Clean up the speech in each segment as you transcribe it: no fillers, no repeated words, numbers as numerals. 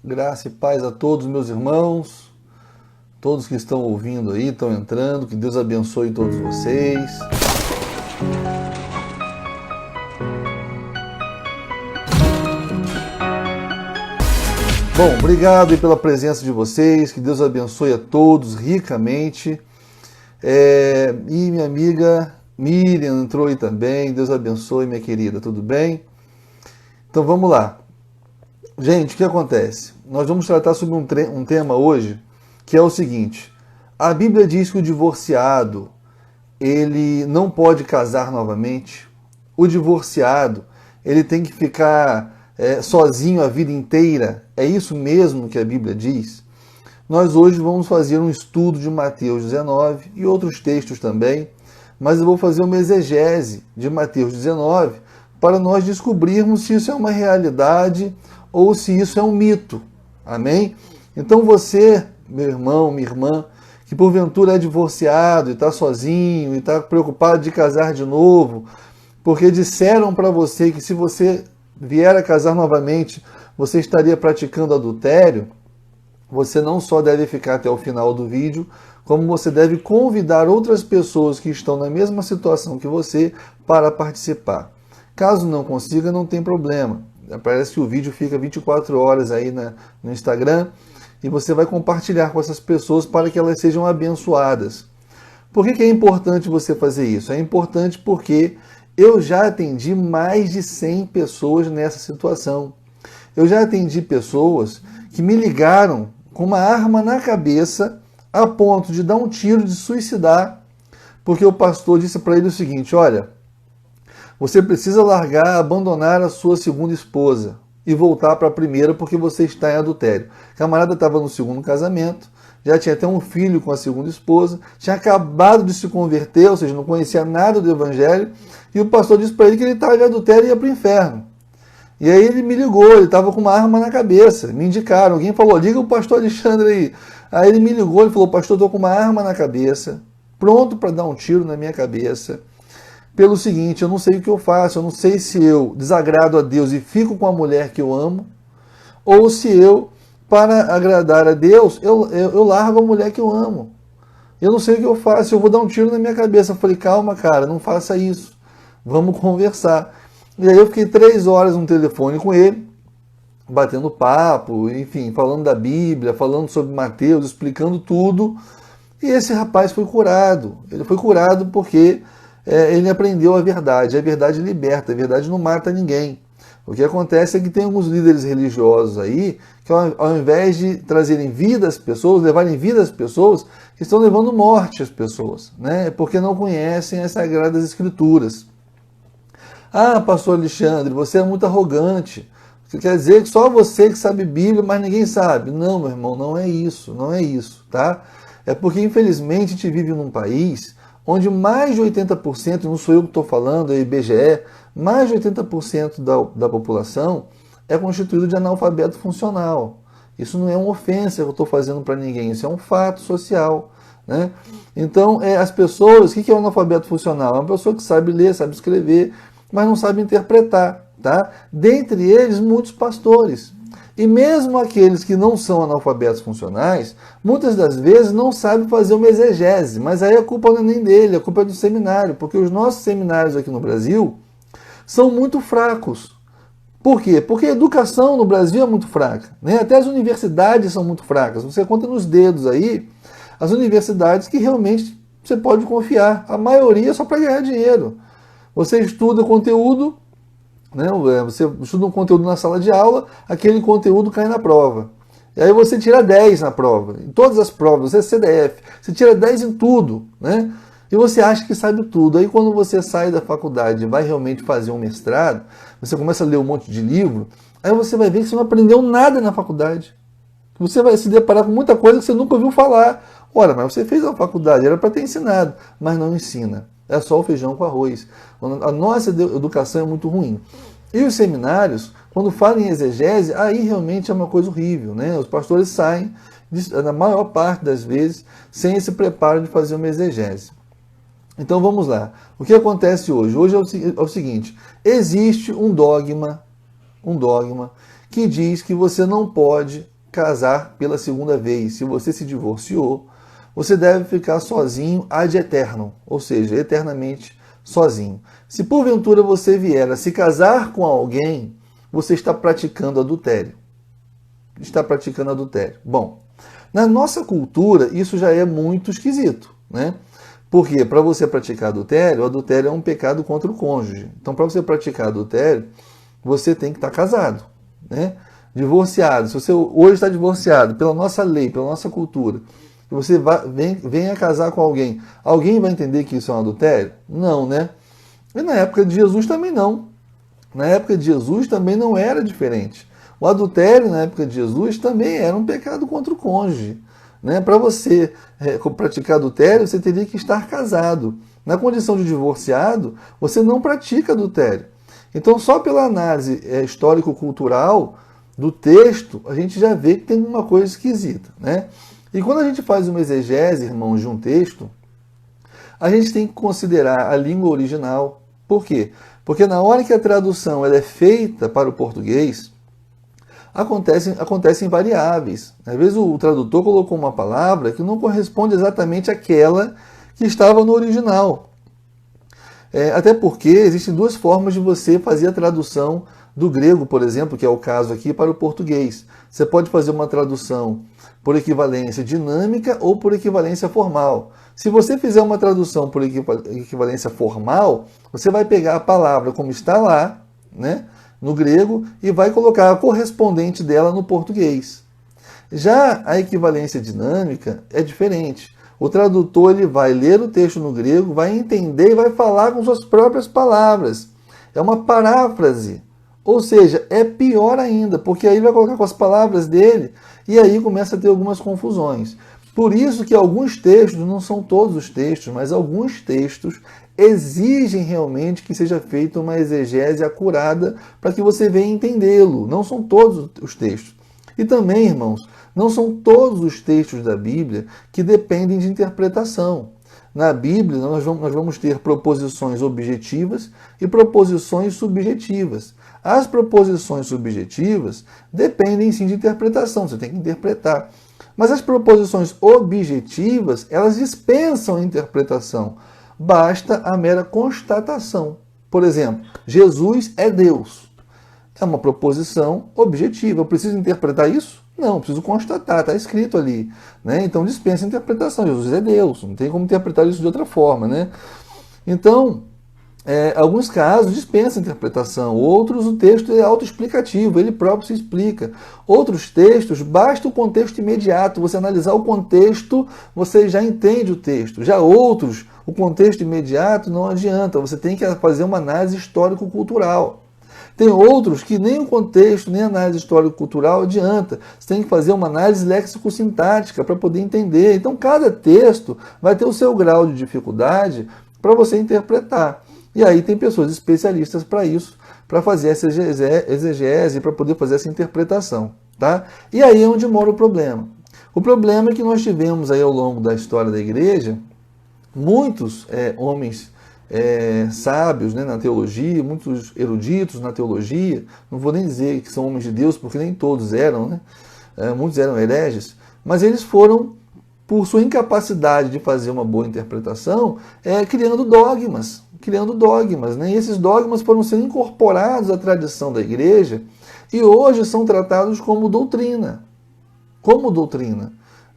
Graça e paz a todos meus irmãos, todos que estão ouvindo aí, estão entrando, que Deus abençoe todos vocês. Bom, obrigado aí pela presença de vocês, que Deus abençoe a todos ricamente. E minha amiga Miriam entrou aí também, Deus abençoe, minha querida, tudo bem? Então vamos lá. Gente, o que acontece? Nós vamos tratar sobre um tema hoje, que é o seguinte: a Bíblia diz que o divorciado, ele não pode casar novamente. O divorciado, ele tem que ficar sozinho a vida inteira. É isso mesmo que a Bíblia diz? Nós hoje vamos fazer um estudo de Mateus 19 e outros textos também, mas eu vou fazer uma exegese de Mateus 19 para nós descobrirmos se isso é uma realidade ou se isso é um mito. Amém? Então você, meu irmão, minha irmã, que porventura é divorciado e está sozinho e está preocupado de casar de novo, porque disseram para você que se você vier a casar novamente, você estaria praticando adultério, você não só deve ficar até o final do vídeo, como você deve convidar outras pessoas que estão na mesma situação que você para participar. Caso não consiga, não tem problema. Parece que o vídeo fica 24 horas aí no Instagram e você vai compartilhar com essas pessoas para que elas sejam abençoadas. Por que é importante você fazer isso? É importante porque eu já atendi mais de 100 pessoas nessa situação. Eu já atendi pessoas que me ligaram com uma arma na cabeça a ponto de dar um tiro, de suicidar, porque o pastor disse para ele o seguinte: olha, você precisa largar, abandonar a sua segunda esposa e voltar para a primeira porque você está em adultério. O camarada estava no segundo casamento, já tinha até um filho com a segunda esposa, tinha acabado de se converter, ou seja, não conhecia nada do evangelho, e o pastor disse para ele que ele estava em adultério e ia para o inferno. E aí ele me ligou, ele estava com uma arma na cabeça, me indicaram, alguém falou, liga o pastor Alexandre aí. Aí ele me ligou, ele falou, pastor, estou com uma arma na cabeça, pronto para dar um tiro na minha cabeça, pelo seguinte, eu não sei o que eu faço, eu não sei se eu desagrado a Deus e fico com a mulher que eu amo, ou se eu, para agradar a Deus, eu largo a mulher que eu amo. Eu não sei o que eu faço, eu vou dar um tiro na minha cabeça. Eu falei, calma, cara, não faça isso, vamos conversar. E aí eu fiquei 3 horas no telefone com ele, batendo papo, enfim, falando da Bíblia, falando sobre Mateus, explicando tudo. E esse rapaz foi curado. Ele foi curado porque ele aprendeu a verdade. A verdade liberta, a verdade não mata ninguém. O que acontece é que tem alguns líderes religiosos aí que ao invés de trazerem vida às pessoas, levarem vida às pessoas, estão levando morte às pessoas, né? Porque não conhecem as Sagradas Escrituras. Ah, pastor Alexandre, você é muito arrogante. Você quer dizer que só você que sabe Bíblia, mas ninguém sabe. Não, meu irmão, não é isso, não é isso, tá? É porque, infelizmente, a gente vive num país onde mais de 80%, não sou eu que estou falando, é IBGE, mais de 80% da população é constituído de analfabeto funcional. Isso não é uma ofensa que eu estou fazendo para ninguém, isso é um fato social, né? Então, as pessoas, o que é o analfabeto funcional? É uma pessoa que sabe ler, sabe escrever, mas não sabe interpretar, tá? Dentre eles, muitos pastores. E mesmo aqueles que não são analfabetos funcionais, muitas das vezes não sabem fazer uma exegese, mas aí a culpa não é nem dele, a culpa é do seminário, porque os nossos seminários aqui no Brasil são muito fracos. Por quê? Porque a educação no Brasil é muito fraca, né? Até as universidades são muito fracas. Você conta nos dedos aí as universidades que realmente você pode confiar. A maioria é só para ganhar dinheiro. Você estuda conteúdo, né? Você estuda um conteúdo na sala de aula, aquele conteúdo cai na prova. E aí você tira 10 na prova, em todas as provas, você é CDF, você tira 10 em tudo, né? E você acha que sabe tudo. Aí quando você sai da faculdade e vai realmente fazer um mestrado, você começa a ler um monte de livro, aí você vai ver que você não aprendeu nada na faculdade. Você vai se deparar com muita coisa que você nunca ouviu falar. Ora, mas você fez a faculdade, era para ter ensinado, mas não ensina. É só o feijão com arroz. A nossa educação é muito ruim. E os seminários, quando falam em exegese, aí realmente é uma coisa horrível, né? Os pastores saem, na maior parte das vezes, sem esse preparo de fazer uma exegese. Então vamos lá. O que acontece hoje? Hoje é o seguinte: existe um dogma que diz que você não pode casar pela segunda vez, se você se divorciou, você deve ficar sozinho ad eternum, ou seja, eternamente sozinho. Se porventura você vier a se casar com alguém, você está praticando adultério. Está praticando adultério. Bom, na nossa cultura isso já é muito esquisito, né? Porque para você praticar adultério, o adultério é um pecado contra o cônjuge. Então, para você praticar adultério, você tem que estar casado, né? Divorciado. Se você hoje está divorciado, pela nossa lei, pela nossa cultura, e você venha casar com alguém, alguém vai entender que isso é um adultério? Não, né? E na época de Jesus também não. Na época de Jesus também não era diferente. O adultério na época de Jesus também era um pecado contra o cônjuge, né? Para você praticar adultério, você teria que estar casado. Na condição de divorciado, você não pratica adultério. Então, só pela análise histórico-cultural do texto, a gente já vê que tem uma coisa esquisita, né? E quando a gente faz uma exegese, irmãos, de um texto, a gente tem que considerar a língua original. Por quê? Porque na hora que a tradução ela é feita para o português, acontecem variáveis. Às vezes o tradutor colocou uma palavra que não corresponde exatamente àquela que estava no original. Até porque existem duas formas de você fazer a tradução do grego, por exemplo, que é o caso aqui, para o português. Você pode fazer uma tradução por equivalência dinâmica ou por equivalência formal. Se você fizer uma tradução por equivalência formal, você vai pegar a palavra como está lá, né, no grego, e vai colocar a correspondente dela no português. Já a equivalência dinâmica é diferente. O tradutor ele vai ler o texto no grego, vai entender e vai falar com suas próprias palavras. É uma paráfrase. Ou seja, é pior ainda, porque aí ele vai colocar com as palavras dele e aí começa a ter algumas confusões. Por isso que alguns textos, não são todos os textos, mas alguns textos exigem realmente que seja feita uma exegese acurada para que você venha entendê-lo. Não são todos os textos. E também, irmãos, não são todos os textos da Bíblia que dependem de interpretação. Na Bíblia, nós vamos ter proposições objetivas e proposições subjetivas. As proposições subjetivas dependem sim de interpretação, você tem que interpretar. Mas as proposições objetivas, elas dispensam a interpretação. Basta a mera constatação. Por exemplo, Jesus é Deus. É uma proposição objetiva. Eu preciso interpretar isso? Não, preciso constatar, está escrito ali, né? Então dispensa a interpretação. Jesus é Deus, não tem como interpretar isso de outra forma, né? Então, alguns casos dispensa a interpretação, outros o texto é autoexplicativo, ele próprio se explica. Outros textos, basta o contexto imediato, você analisar o contexto, você já entende o texto. Já outros, o contexto imediato não adianta, você tem que fazer uma análise histórico-cultural. Tem outros que nem o contexto, nem a análise histórico-cultural adianta. Você tem que fazer uma análise léxico-sintática para poder entender. Então, cada texto vai ter o seu grau de dificuldade para você interpretar. E aí tem pessoas especialistas para isso, para fazer essa exegese, para poder fazer essa interpretação. Tá? E aí é onde mora o problema. O problema é que nós tivemos aí ao longo da história da igreja, muitos homens sábios, né, na teologia, muitos eruditos na teologia, não vou nem dizer que são homens de Deus, porque nem todos eram, né? Muitos eram hereges, mas eles foram, por sua incapacidade de fazer uma boa interpretação, criando dogmas, né? E esses dogmas foram sendo incorporados à tradição da igreja e hoje são tratados como doutrina,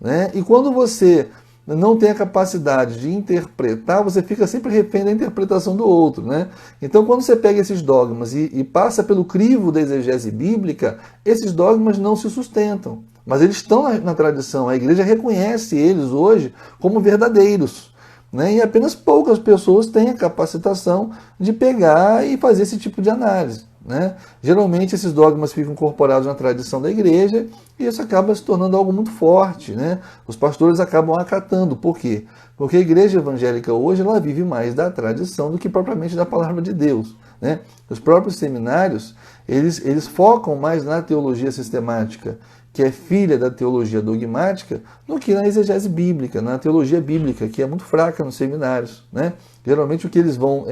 né? E quando você não tem a capacidade de interpretar, você fica sempre refém da interpretação do outro, né? Então, quando você pega esses dogmas e passa pelo crivo da exegese bíblica, esses dogmas não se sustentam. Mas eles estão na tradição, a igreja reconhece eles hoje como verdadeiros, né? E apenas poucas pessoas têm a capacitação de pegar e fazer esse tipo de análise, né? Geralmente esses dogmas ficam incorporados na tradição da igreja e isso acaba se tornando algo muito forte, né? Os pastores acabam acatando. Por quê? Porque a igreja evangélica hoje ela vive mais da tradição do que propriamente da palavra de Deus, né? Os próprios seminários eles focam mais na teologia sistemática, que é filha da teologia dogmática, do que na exegese bíblica, na teologia bíblica, que é muito fraca nos seminários, né? Geralmente o que eles vão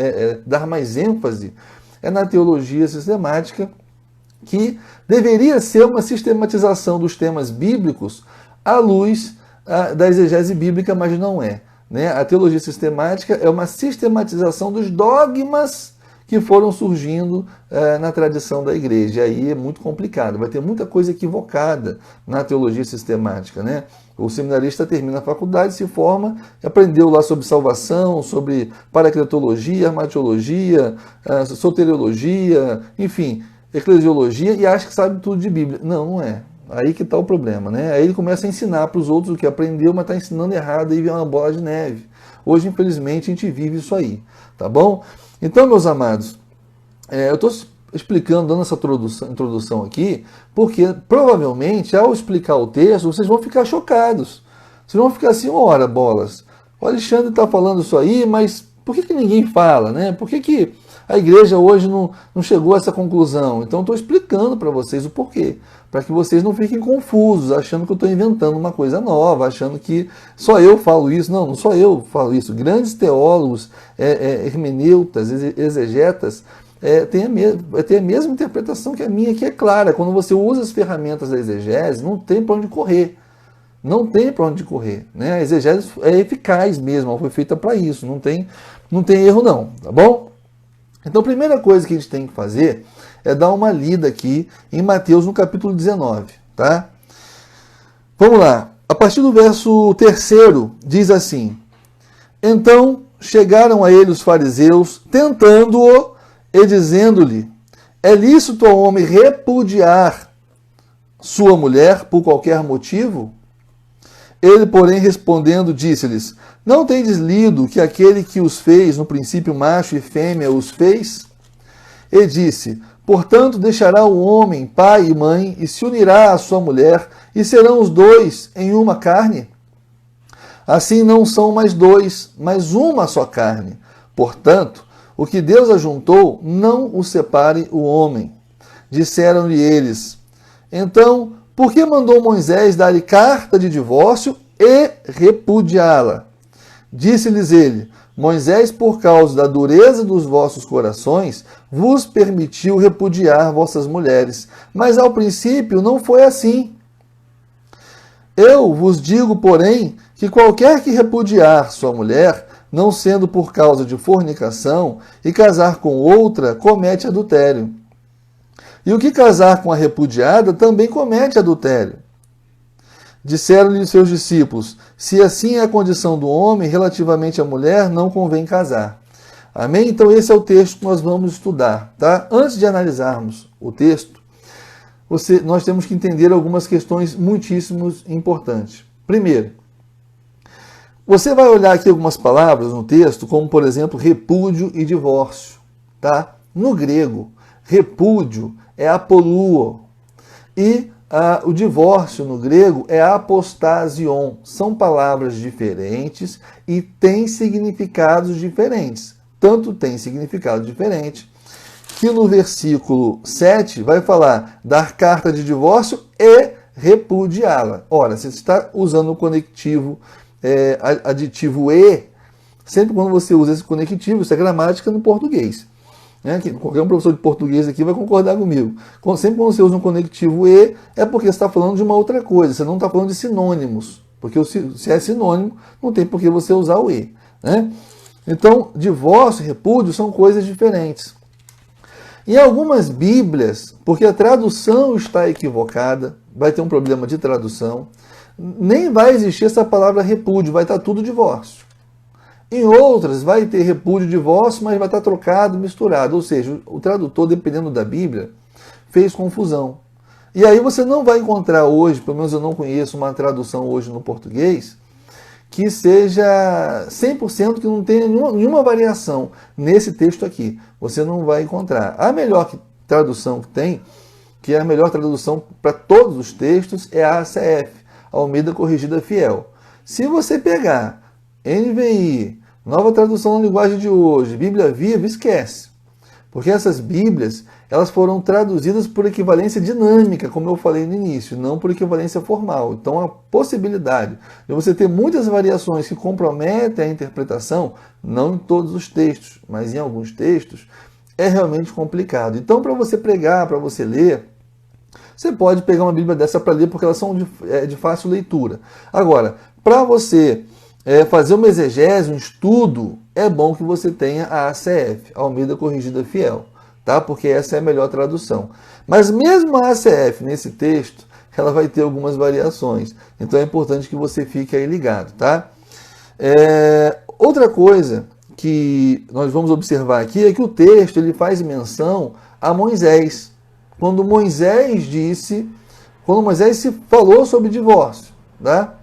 dar mais ênfase é na teologia sistemática, que deveria ser uma sistematização dos temas bíblicos à luz da exegese bíblica, mas não é. Né? A teologia sistemática é uma sistematização dos dogmas que foram surgindo na tradição da igreja. E aí é muito complicado, vai ter muita coisa equivocada na teologia sistemática. Né? O seminarista termina a faculdade, se forma, aprendeu lá sobre salvação, sobre paracletologia, armatiologia, soteriologia, enfim, eclesiologia, e acha que sabe tudo de Bíblia. Não, não é. Aí que está o problema, né? Aí ele começa a ensinar para os outros o que aprendeu, mas está ensinando errado, e vem uma bola de neve. Hoje, infelizmente, a gente vive isso aí, tá bom? Então, meus amados, eu estou explicando, dando essa introdução aqui, porque provavelmente, ao explicar o texto, vocês vão ficar chocados. Vocês vão ficar assim, ora, bolas, o Alexandre está falando isso aí, mas por que ninguém fala, né? Por que a igreja hoje não chegou a essa conclusão? Então, estou explicando para vocês o porquê, para que vocês não fiquem confusos, achando que eu estou inventando uma coisa nova, achando que só eu falo isso. Não, não só eu falo isso. Grandes teólogos, hermeneutas, exegetas, têm a mesma interpretação que a minha, que é clara. Quando você usa as ferramentas da exegese, não tem para onde correr. Não tem para onde correr. Né? A exegese é eficaz mesmo, ela foi feita para isso. Não tem erro não, tá bom? Então, a primeira coisa que a gente tem que fazer é dar uma lida aqui em Mateus, no capítulo 19, tá? Vamos lá. A partir do verso 3, diz assim: Então chegaram a ele os fariseus, tentando-o e dizendo-lhe: É lícito ao homem repudiar sua mulher por qualquer motivo? Ele, porém, respondendo, disse-lhes: Não tendes lido que aquele que os fez, no princípio macho e fêmea, os fez? E disse: Portanto, deixará o homem pai e mãe, e se unirá à sua mulher, e serão os dois em uma carne? Assim não são mais dois, mas uma só carne. Portanto, o que Deus ajuntou, não o separe o homem. Disseram-lhe eles: Então, por que mandou Moisés dar-lhe carta de divórcio e repudiá-la? Disse-lhes ele: Moisés, por causa da dureza dos vossos corações, vos permitiu repudiar vossas mulheres. Mas ao princípio não foi assim. Eu vos digo, porém, que qualquer que repudiar sua mulher, não sendo por causa de fornicação, e casar com outra, comete adultério. E o que casar com a repudiada também comete adultério. Disseram-lhe seus discípulos: Se assim é a condição do homem relativamente à mulher, não convém casar. Amém? Então esse é o texto que nós vamos estudar. Tá? Antes de analisarmos o texto, nós temos que entender algumas questões muitíssimo importantes. Primeiro, você vai olhar aqui algumas palavras no texto, como por exemplo, repúdio e divórcio. Tá? No grego, repúdio é apoluo, e o divórcio no grego é apostasion. São palavras diferentes e têm significados diferentes. Tanto tem significado diferente que no versículo 7 vai falar dar carta de divórcio e repudiá-la. Ora, você está usando o conectivo, aditivo e, sempre quando você usa esse conectivo, isso é gramática no português. Qualquer um professor de português aqui vai concordar comigo. Sempre quando você usa um conectivo e, é porque você está falando de uma outra coisa, você não está falando de sinônimos. Porque se é sinônimo, não tem por que você usar o e. Né? Então, divórcio e repúdio são coisas diferentes. Em algumas Bíblias, porque a tradução está equivocada, vai ter um problema de tradução, nem vai existir essa palavra repúdio, vai estar tudo divórcio. Em outras, vai ter repúdio e divórcio, mas vai estar trocado, misturado. Ou seja, o tradutor, dependendo da Bíblia, fez confusão. E aí você não vai encontrar hoje, pelo menos eu não conheço uma tradução hoje no português, que seja 100%, que não tenha nenhuma variação nesse texto aqui. Você não vai encontrar. A melhor tradução que tem, que é a melhor tradução para todos os textos, é a ACF, Almeida Corrigida Fiel. Se você pegar NVI, Nova Tradução na Linguagem de Hoje, Bíblia Viva, esquece. Porque essas Bíblias, elas foram traduzidas por equivalência dinâmica, como eu falei no início, não por equivalência formal. Então, a possibilidade de você ter muitas variações que comprometem a interpretação, não em todos os textos, mas em alguns textos, é realmente complicado. Então, para você pregar, para você ler, você pode pegar uma Bíblia dessa para ler, porque elas são de fácil leitura. Agora, para você fazer uma exegese, um estudo, é bom que você tenha a ACF, Almeida Corrigida Fiel, tá? Porque essa é a melhor tradução. Mas mesmo a ACF, nesse texto, ela vai ter algumas variações. Então é importante que você fique aí ligado, tá? Outra coisa que nós vamos observar aqui é que o texto ele faz menção a Moisés. Quando Moisés se falou sobre divórcio, tá?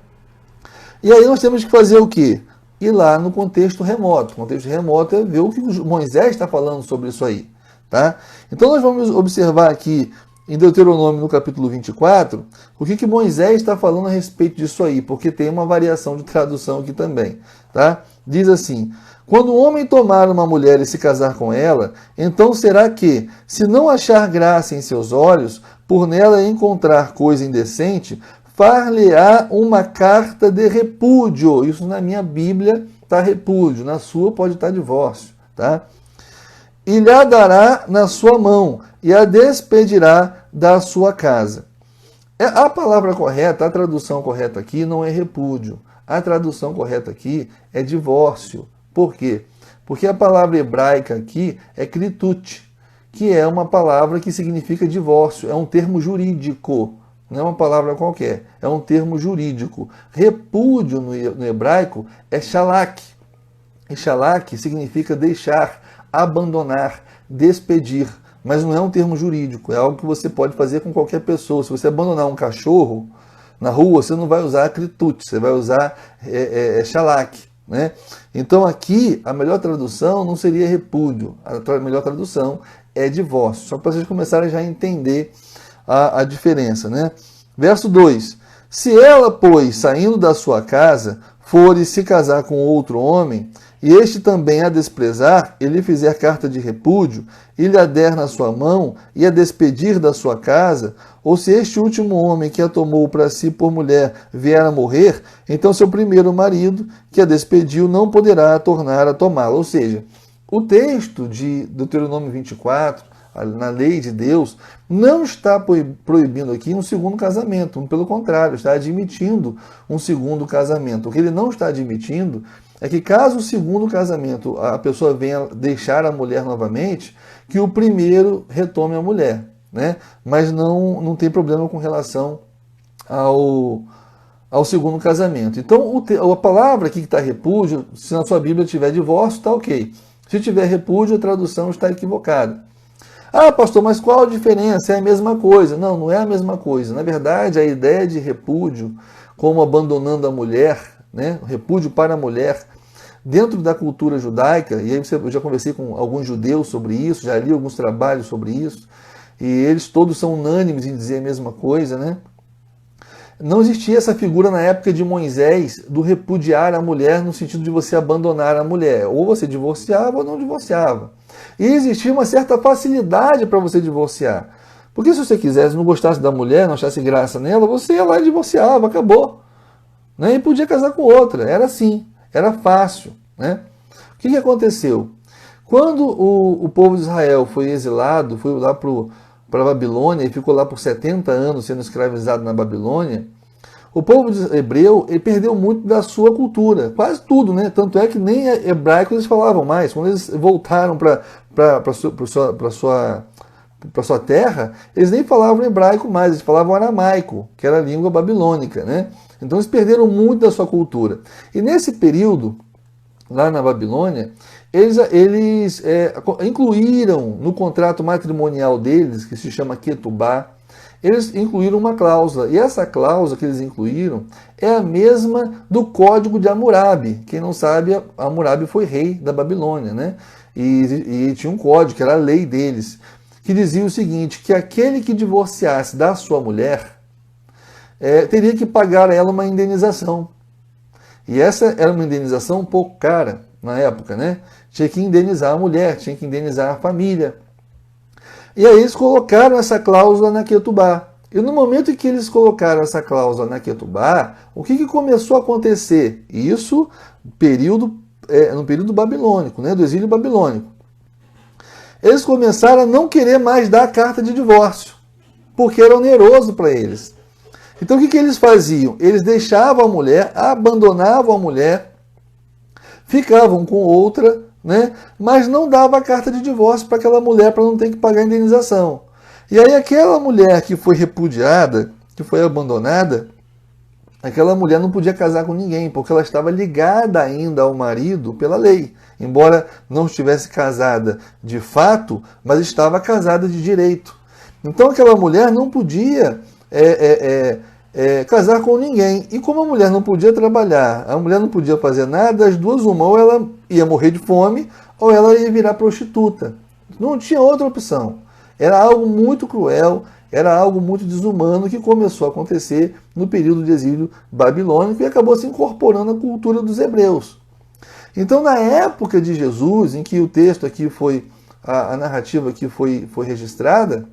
E aí nós temos que fazer o quê? Ir lá no contexto remoto. O contexto remoto é ver o que Moisés está falando sobre isso aí, tá? Então nós vamos observar aqui em Deuteronômio, no capítulo 24, o que Moisés está falando a respeito disso aí, porque tem uma variação de tradução aqui também, tá? Diz assim: quando um homem tomar uma mulher e se casar com ela, então será que, se não achar graça em seus olhos, por nela encontrar coisa indecente, far-lhe-á uma carta de repúdio. Isso na minha Bíblia está repúdio, na sua pode estar divórcio, tá? E lhe dará na sua mão, e a despedirá da sua casa. A palavra correta, a tradução correta aqui não é repúdio. A tradução correta aqui é divórcio. Por quê? Porque a palavra hebraica aqui é klitut, que é uma palavra que significa divórcio. É um termo jurídico, não é uma palavra qualquer. É um termo jurídico. Repúdio no hebraico é shalak. E shalak significa deixar, abandonar, despedir. Mas não é um termo jurídico, é algo que você pode fazer com qualquer pessoa. Se você abandonar um cachorro na rua, você não vai usar klitut, você vai usar shalak, né? Então aqui a melhor tradução não seria repúdio, a melhor tradução é divórcio, só para vocês começarem já a entender a diferença, né? Verso 2: se ela, pois, saindo da sua casa, for e se casar com outro homem, e este também a desprezar, e lhe fizer carta de repúdio, e lhe a der na sua mão, e a despedir da sua casa, ou se este último homem que a tomou para si por mulher vier a morrer, então seu primeiro marido, que a despediu, não poderá tornar a tomá-la. Ou seja, o texto de Deuteronômio 24, na lei de Deus, não está proibindo aqui um segundo casamento, pelo contrário, está admitindo um segundo casamento. O que ele não está admitindo é que, caso o segundo casamento a pessoa venha deixar a mulher novamente, que o primeiro retome a mulher, né? Mas não tem problema com relação ao segundo casamento. Então, a palavra aqui que está repúdio, se na sua Bíblia tiver divórcio, está ok. Se tiver repúdio, a tradução está equivocada. Ah, pastor, mas qual a diferença? É a mesma coisa. Não, não é a mesma coisa. Na verdade, a ideia de repúdio, como abandonando a mulher, né? Repúdio para a mulher, dentro da cultura judaica, e aí eu já conversei com alguns judeus sobre isso, já li alguns trabalhos sobre isso, e eles todos são unânimes em dizer a mesma coisa, né? Não existia essa figura na época de Moisés do repudiar a mulher no sentido de você abandonar a mulher. Ou você divorciava ou não divorciava. E existia uma certa facilidade para você divorciar. Porque se você quisesse, não gostasse da mulher, não achasse graça nela, você ia lá e divorciava, acabou. Né? E podia casar com outra. Era assim, era fácil. Né? O que aconteceu? Quando o povo de Israel foi exilado, foi lá para a Babilônia e ficou lá por 70 anos sendo escravizado na Babilônia, o povo hebreu ele perdeu muito da sua cultura, quase tudo, né? Tanto é que nem hebraico eles falavam mais. Quando eles voltaram para sua terra, eles nem falavam hebraico mais, eles falavam aramaico, que era a língua babilônica, né? Então eles perderam muito da sua cultura. E nesse período, lá na Babilônia, eles incluíram no contrato matrimonial deles, que se chama Ketubá, eles incluíram uma cláusula. E essa cláusula que eles incluíram é a mesma do Código de Hammurabi. Quem não sabe, Hammurabi foi rei da Babilônia, né? E tinha um código, que era a lei deles, que dizia o seguinte, que aquele que divorciasse da sua mulher teria que pagar a ela uma indenização. E essa era uma indenização um pouco cara na época, né? Tinha que indenizar a mulher, tinha que indenizar a família. E aí eles colocaram essa cláusula na Ketubá. E no momento em que eles colocaram essa cláusula na Ketubá, o que começou a acontecer? Isso no período babilônico, né? Do exílio babilônico. Eles começaram a não querer mais dar a carta de divórcio. porque era oneroso para eles. Então o que eles faziam? Eles deixavam a mulher, abandonavam a mulher, ficavam com outra, né? Mas não dava a carta de divórcio para aquela mulher para não ter que pagar a indenização. E aí aquela mulher que foi repudiada, que foi abandonada, aquela mulher não podia casar com ninguém, porque ela estava ligada ainda ao marido pela lei. Embora não estivesse casada de fato, mas estava casada de direito. Então aquela mulher não podia casar com ninguém. E como a mulher não podia trabalhar, a mulher não podia fazer nada, as duas uma, ou ela ia morrer de fome, ou ela ia virar prostituta. Não tinha outra opção. Era algo muito cruel, era algo muito desumano que começou a acontecer no período de exílio babilônico e acabou se incorporando à cultura dos hebreus. Então, na época de Jesus, em que o texto aqui foi, a narrativa aqui foi registrada,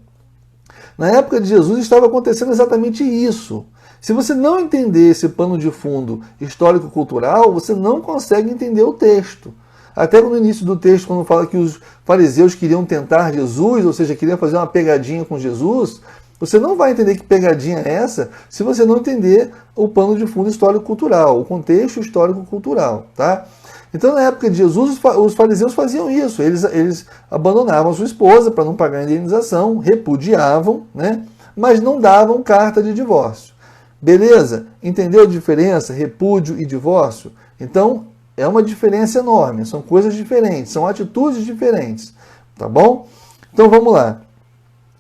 na época de Jesus estava acontecendo exatamente isso. Se você não entender esse pano de fundo histórico-cultural, você não consegue entender o texto. Até no início do texto, quando fala que os fariseus queriam tentar Jesus, ou seja, queriam fazer uma pegadinha com Jesus, você não vai entender que pegadinha é essa se você não entender o pano de fundo histórico-cultural, o contexto histórico-cultural, tá? Então, na época de Jesus, os fariseus faziam isso. Eles abandonavam a sua esposa para não pagar a indenização, repudiavam, né? Mas não davam carta de divórcio. Beleza? Entendeu a diferença? Repúdio e divórcio? Então, é uma diferença enorme. São coisas diferentes, são atitudes diferentes. Tá bom? Então, vamos lá.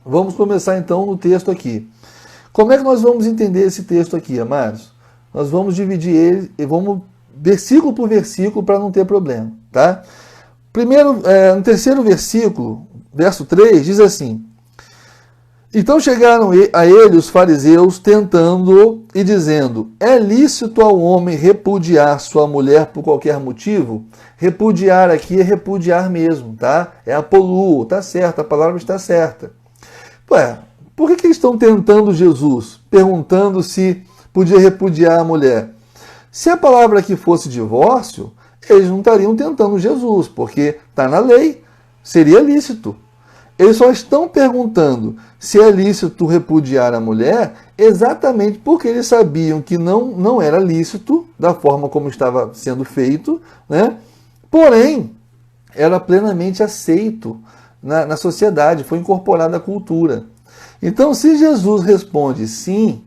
Vamos começar, então, no texto aqui. Como é que nós vamos entender esse texto aqui, amados? Nós vamos dividir ele e vamos versículo por versículo para não ter problema, tá? Primeiro, no terceiro versículo, verso 3, diz assim: então chegaram a ele os fariseus tentando e dizendo: é lícito ao homem repudiar sua mulher por qualquer motivo? Repudiar aqui é repudiar mesmo, tá? É apoluo, tá certo, a palavra está certa. Ué, por que eles estão tentando Jesus? Perguntando se podia repudiar a mulher. Se a palavra aqui fosse divórcio, eles não estariam tentando Jesus, porque está na lei, seria lícito. Eles só estão perguntando se é lícito repudiar a mulher exatamente porque eles sabiam que não era lícito, da forma como estava sendo feito, né? Porém, era plenamente aceito na sociedade, foi incorporado à cultura. Então, se Jesus responde sim,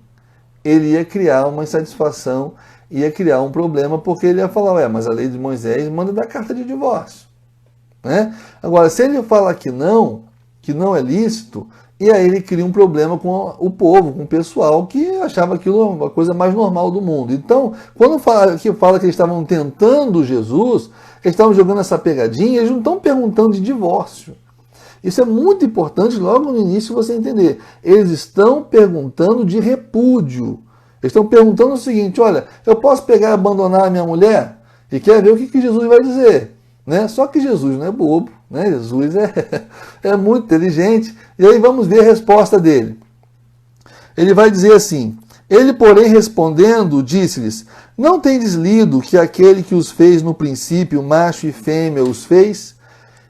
ele ia criar uma insatisfação, ia criar um problema, porque ele ia falar: mas a lei de Moisés manda dar carta de divórcio, né? Agora, se ele fala que não é lícito, e aí ele cria um problema com o povo, com o pessoal que achava aquilo uma coisa mais normal do mundo. Então, quando fala que eles estavam tentando Jesus, eles estavam jogando essa pegadinha, eles não estão perguntando de divórcio. Isso é muito importante logo no início você entender. Eles estão perguntando de repúdio. Eles estão perguntando o seguinte: olha, eu posso pegar e abandonar a minha mulher? E quer ver o que Jesus vai dizer, né? Só que Jesus não é bobo, né? Jesus é muito inteligente. E aí vamos ver a resposta dele. Ele vai dizer assim: ele, porém, respondendo, disse-lhes: não tendes lido que aquele que os fez no princípio, macho e fêmea, os fez?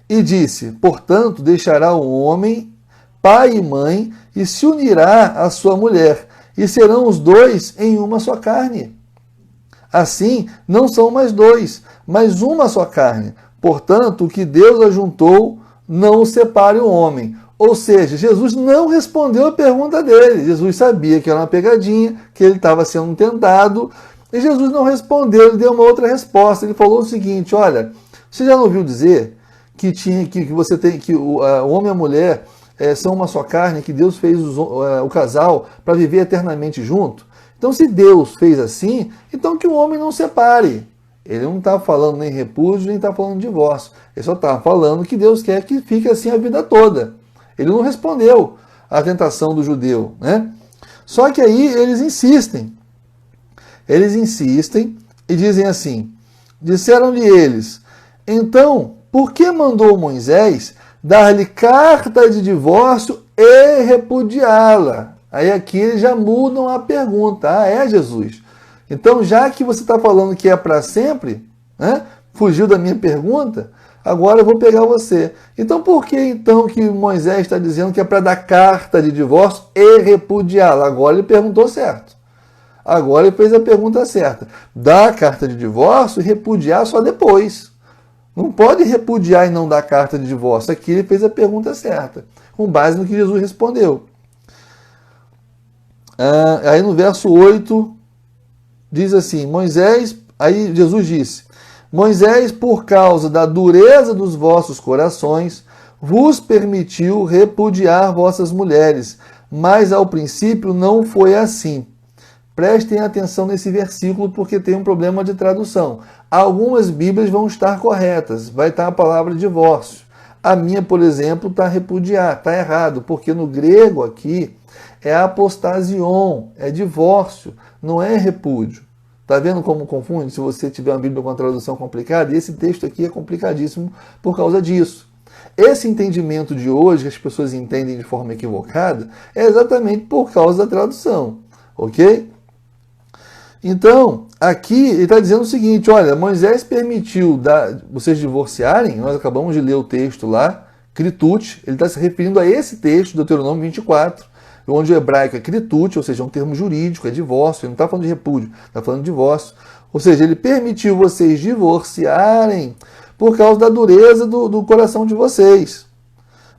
E disse: portanto, deixará o homem pai e mãe e se unirá à sua mulher, e serão os dois em uma só carne. Assim, não são mais dois, mas uma só carne. Portanto, o que Deus ajuntou, não o separe o homem. Ou seja, Jesus não respondeu a pergunta dele. Jesus sabia que era uma pegadinha, que ele estava sendo tentado, e Jesus não respondeu, ele deu uma outra resposta. Ele falou o seguinte: olha, você já não ouviu dizer que o homem e a mulher são uma só carne, que Deus fez o casal para viver eternamente junto? Então, se Deus fez assim, então que o homem não separe. Ele não está falando nem repúdio, nem está falando divórcio. Ele só está falando que Deus quer que fique assim a vida toda. Ele não respondeu à tentação do judeu, né? Só que aí eles insistem. Eles insistem e dizem assim: disseram-lhe eles: então, por que mandou Moisés dar-lhe carta de divórcio e repudiá-la? Aí aqui eles já mudam a pergunta. É Jesus? Então, já que você está falando que é para sempre, né? Fugiu da minha pergunta, agora eu vou pegar você. Então por que então que Moisés está dizendo que é para dar carta de divórcio e repudiá-la? Agora ele perguntou certo. Agora ele fez a pergunta certa. Dar a carta de divórcio e repudiar só depois. Não pode repudiar e não dar carta de divórcio. Aqui ele fez a pergunta certa, com base no que Jesus respondeu. Aí no verso 8, diz assim, aí Jesus disse, Moisés, por causa da dureza dos vossos corações, vos permitiu repudiar vossas mulheres, mas ao princípio não foi assim. Prestem atenção nesse versículo porque tem um problema de tradução. Algumas Bíblias vão estar corretas, vai estar a palavra divórcio. A minha, por exemplo, está repudiar, está errado, porque no grego aqui é apostasion, é divórcio, não é repúdio. Está vendo como confunde? Se você tiver uma Bíblia com uma tradução complicada, e esse texto aqui é complicadíssimo por causa disso. Esse entendimento de hoje, que as pessoas entendem de forma equivocada, é exatamente por causa da tradução, ok? Então, aqui ele está dizendo o seguinte, olha, Moisés permitiu vocês divorciarem, nós acabamos de ler o texto lá, Kritut, ele está se referindo a esse texto, Deuteronômio 24, onde o hebraico é Kritut, ou seja, é um termo jurídico, é divórcio, ele não está falando de repúdio, está falando de divórcio. Ou seja, ele permitiu vocês divorciarem por causa da dureza do coração de vocês.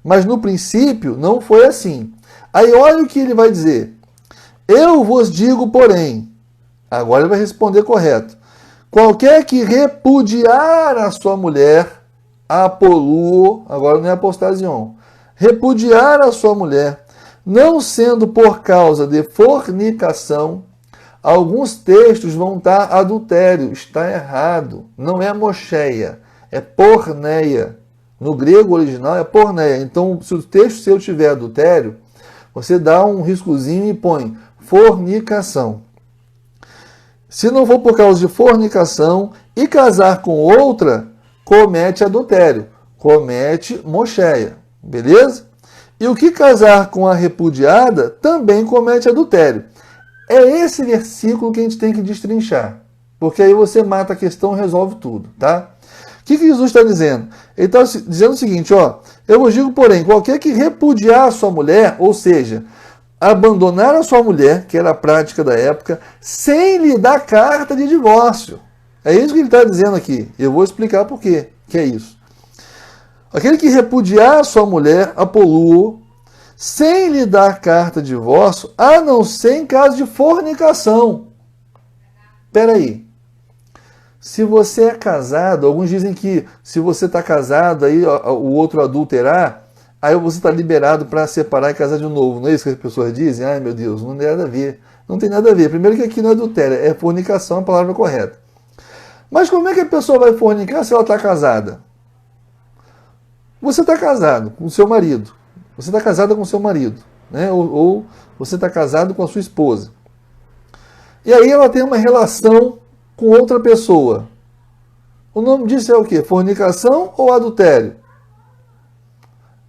Mas no princípio não foi assim. Aí olha o que ele vai dizer. Eu vos digo, porém, agora ele vai responder correto. Qualquer que repudiar a sua mulher, apoluo, agora não é apostasion, repudiar a sua mulher, não sendo por causa de fornicação, alguns textos vão estar adultério, está errado, não é mocheia, é porneia. No grego original é porneia. Então, se o texto seu tiver adultério, você dá um riscozinho e põe fornicação. Se não for por causa de fornicação e casar com outra, comete adultério, comete mocheia, beleza? E o que casar com a repudiada também comete adultério. É esse versículo que a gente tem que destrinchar, porque aí você mata a questão e resolve tudo, tá? O que Jesus está dizendo? Ele está dizendo o seguinte, ó, eu vos digo, porém, qualquer que repudiar a sua mulher, ou seja, abandonar a sua mulher, que era a prática da época, sem lhe dar carta de divórcio. É isso que ele está dizendo aqui. Eu vou explicar por quê que é isso. Aquele que repudiar a sua mulher, apoluo, sem lhe dar carta de divórcio, a não ser em caso de fornicação. Espera aí. Se você é casado, alguns dizem que se você está casado, aí o outro adulterar, aí você está liberado para separar e casar de novo. Não é isso que as pessoas dizem? Ai, meu Deus, não tem nada a ver. Não tem nada a ver. Primeiro que aqui não é adultério, é fornicação, a palavra correta. Mas como é que a pessoa vai fornicar se ela está casada? Você está casado com o seu marido. Você está casada com o seu marido. Né? Ou você está casado com a sua esposa. E aí ela tem uma relação com outra pessoa. O nome disso é o quê? Fornicação ou adultério?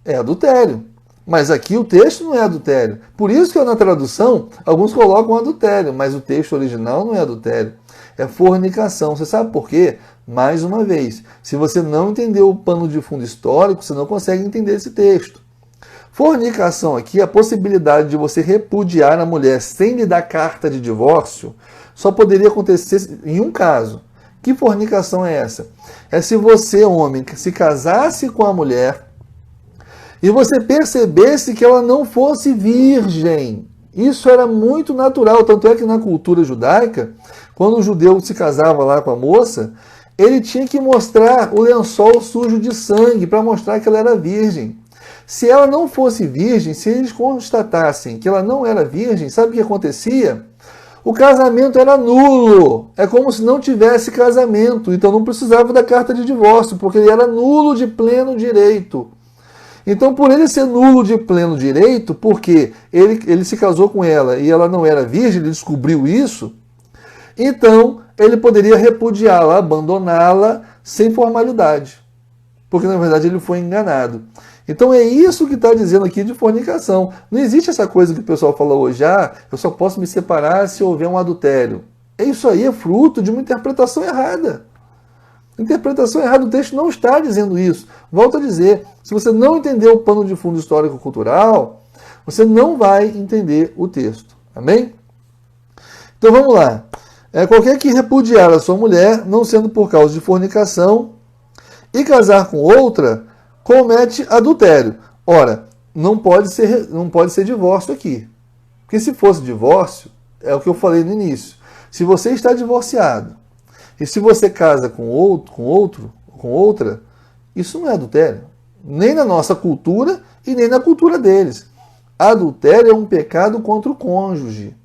É adultério. Mas aqui o texto não é adultério. Por isso que na tradução, alguns colocam adultério, mas o texto original não é adultério. É fornicação. Você sabe por quê? Mais uma vez, se você não entendeu o pano de fundo histórico, você não consegue entender esse texto. Fornicação aqui, a possibilidade de você repudiar a mulher sem lhe dar carta de divórcio, só poderia acontecer em um caso. Que fornicação é essa? É se você, homem, se casasse com a mulher e você percebesse que ela não fosse virgem. Isso era muito natural, tanto é que na cultura judaica, quando o judeu se casava lá com a moça, ele tinha que mostrar o lençol sujo de sangue para mostrar que ela era virgem. Se ela não fosse virgem, se eles constatassem que ela não era virgem, sabe o que acontecia? O casamento era nulo. É como se não tivesse casamento. Então não precisava da carta de divórcio, porque ele era nulo de pleno direito. Então, por ele ser nulo de pleno direito, porque ele se casou com ela e ela não era virgem, ele descobriu isso, então ele poderia repudiá-la, abandoná-la sem formalidade. Porque, na verdade, ele foi enganado. Então é isso que está dizendo aqui de fornicação. Não existe essa coisa que o pessoal fala hoje, eu só posso me separar se houver um adultério. Isso aí é fruto de uma interpretação errada. Interpretação errada, o texto não está dizendo isso. Volto a dizer, se você não entender o pano de fundo histórico-cultural, você não vai entender o texto. Amém? Então vamos lá. Qualquer que repudiar a sua mulher, não sendo por causa de fornicação, e casar com outra, comete adultério. Ora, não pode ser divórcio aqui. Porque se fosse divórcio, é o que eu falei no início. Se você está divorciado, e se você casa com outra, isso não é adultério. Nem na nossa cultura e nem na cultura deles. Adultério é um pecado contra o cônjuge.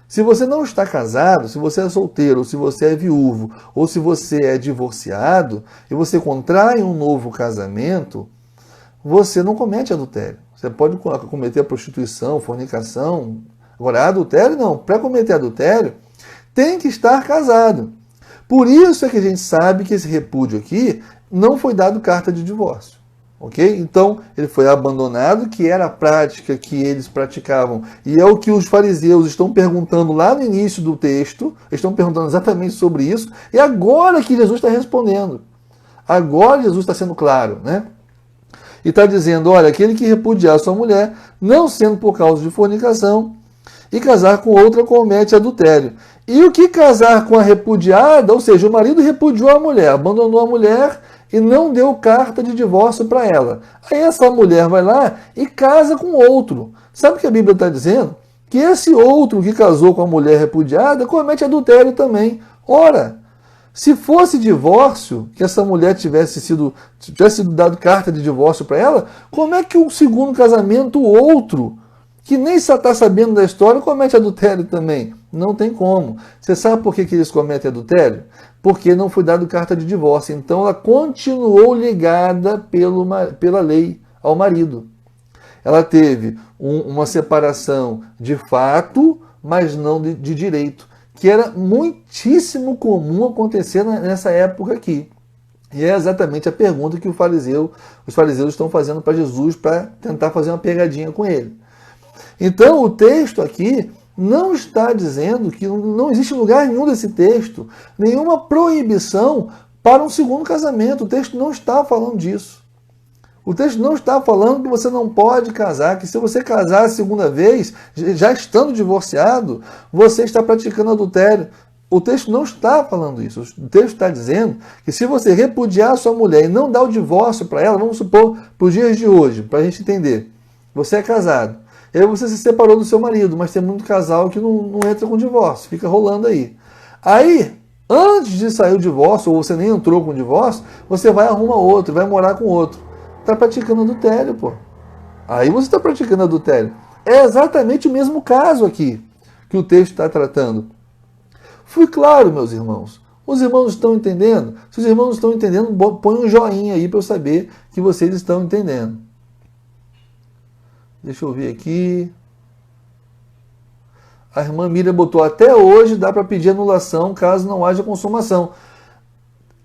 Se você não está casado, se você é solteiro, ou se você é viúvo, ou se você é divorciado, e você contrai um novo casamento, você não comete adultério. Você pode cometer prostituição, fornicação. Agora, adultério não. Para cometer adultério, tem que estar casado. Por isso é que a gente sabe que esse repúdio aqui não foi dado carta de divórcio. Ok? Então, ele foi abandonado, que era a prática que eles praticavam. E é o que os fariseus estão perguntando lá no início do texto. Eles estão perguntando exatamente sobre isso. E agora que Jesus está respondendo. Agora Jesus está sendo claro, né? E está dizendo, olha, aquele que repudiar sua mulher, não sendo por causa de fornicação, e casar com outra, comete adultério. E o que casar com a repudiada, ou seja, o marido repudiou a mulher, abandonou a mulher e não deu carta de divórcio para ela. Aí essa mulher vai lá e casa com outro. Sabe o que a Bíblia está dizendo? Que esse outro que casou com a mulher repudiada comete adultério também. Ora, se fosse divórcio, que essa mulher tivesse sido dado carta de divórcio para ela, como é que o segundo casamento, o outro, que nem está sabendo da história, comete adultério também? Não tem como. Você sabe por que eles cometem adultério? Porque não foi dado carta de divórcio. Então ela continuou ligada pela lei ao marido. Ela teve uma separação de fato, mas não de direito, que era muitíssimo comum acontecer nessa época aqui. E é exatamente a pergunta que os fariseus estão fazendo para Jesus para tentar fazer uma pegadinha com ele. Então o texto aqui não está dizendo que não existe lugar nenhum desse texto, nenhuma proibição para um segundo casamento. O texto não está falando disso. O texto não está falando que você não pode casar, que se você casar a segunda vez, já estando divorciado, você está praticando adultério. O texto não está falando isso. O texto está dizendo que se você repudiar a sua mulher e não dar o divórcio para ela, vamos supor, para os dias de hoje, para a gente entender, você é casado. E aí você se separou do seu marido, mas tem muito casal que não entra com divórcio, fica rolando aí. Aí, antes de sair o divórcio, ou você nem entrou com o divórcio, você vai arrumar outro, vai morar com outro. Está praticando adultério, pô. Aí você está praticando adultério. É exatamente o mesmo caso aqui que o texto está tratando. Fui claro, meus irmãos. Os irmãos estão entendendo? Se os irmãos estão entendendo, põe um joinha aí para eu saber que vocês estão entendendo. Deixa eu ver aqui. A irmã Miriam botou, até hoje dá para pedir anulação caso não haja consumação.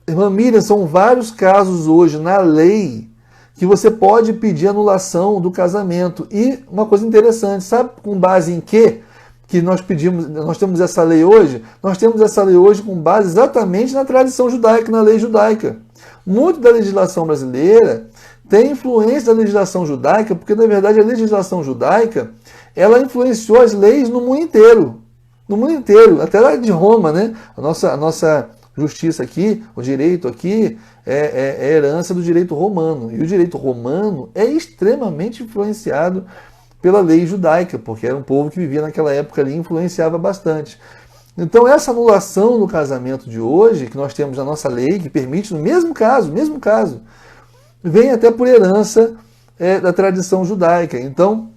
Irmã Miriam, são vários casos hoje na lei que você pode pedir anulação do casamento. E uma coisa interessante, sabe com base em quê que nós temos essa lei hoje? Nós temos essa lei hoje com base exatamente na tradição judaica, na lei judaica. Muito da legislação brasileira tem influência da legislação judaica, porque na verdade a legislação judaica, ela influenciou as leis no mundo inteiro. No mundo inteiro, até lá de Roma, né? A nossa justiça aqui, o direito aqui, é herança do direito romano. E o direito romano é extremamente influenciado pela lei judaica, porque era um povo que vivia naquela época ali e influenciava bastante. Então essa anulação no casamento de hoje, que nós temos na nossa lei, que permite, no mesmo caso, vem até por herança da tradição judaica. Então,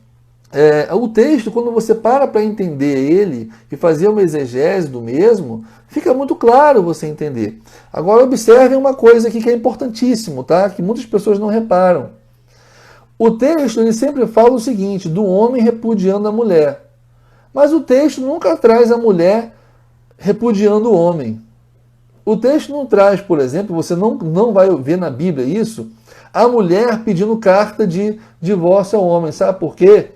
o texto, quando você para entender ele e fazer uma exegese do mesmo, fica muito claro você entender. Agora, observem uma coisa aqui que é importantíssimo, tá? Que muitas pessoas não reparam. O texto ele sempre fala o seguinte, do homem repudiando a mulher. Mas o texto nunca traz a mulher repudiando o homem. O texto não traz, por exemplo, você não vai ver na Bíblia isso, a mulher pedindo carta de divórcio ao homem. Sabe por quê?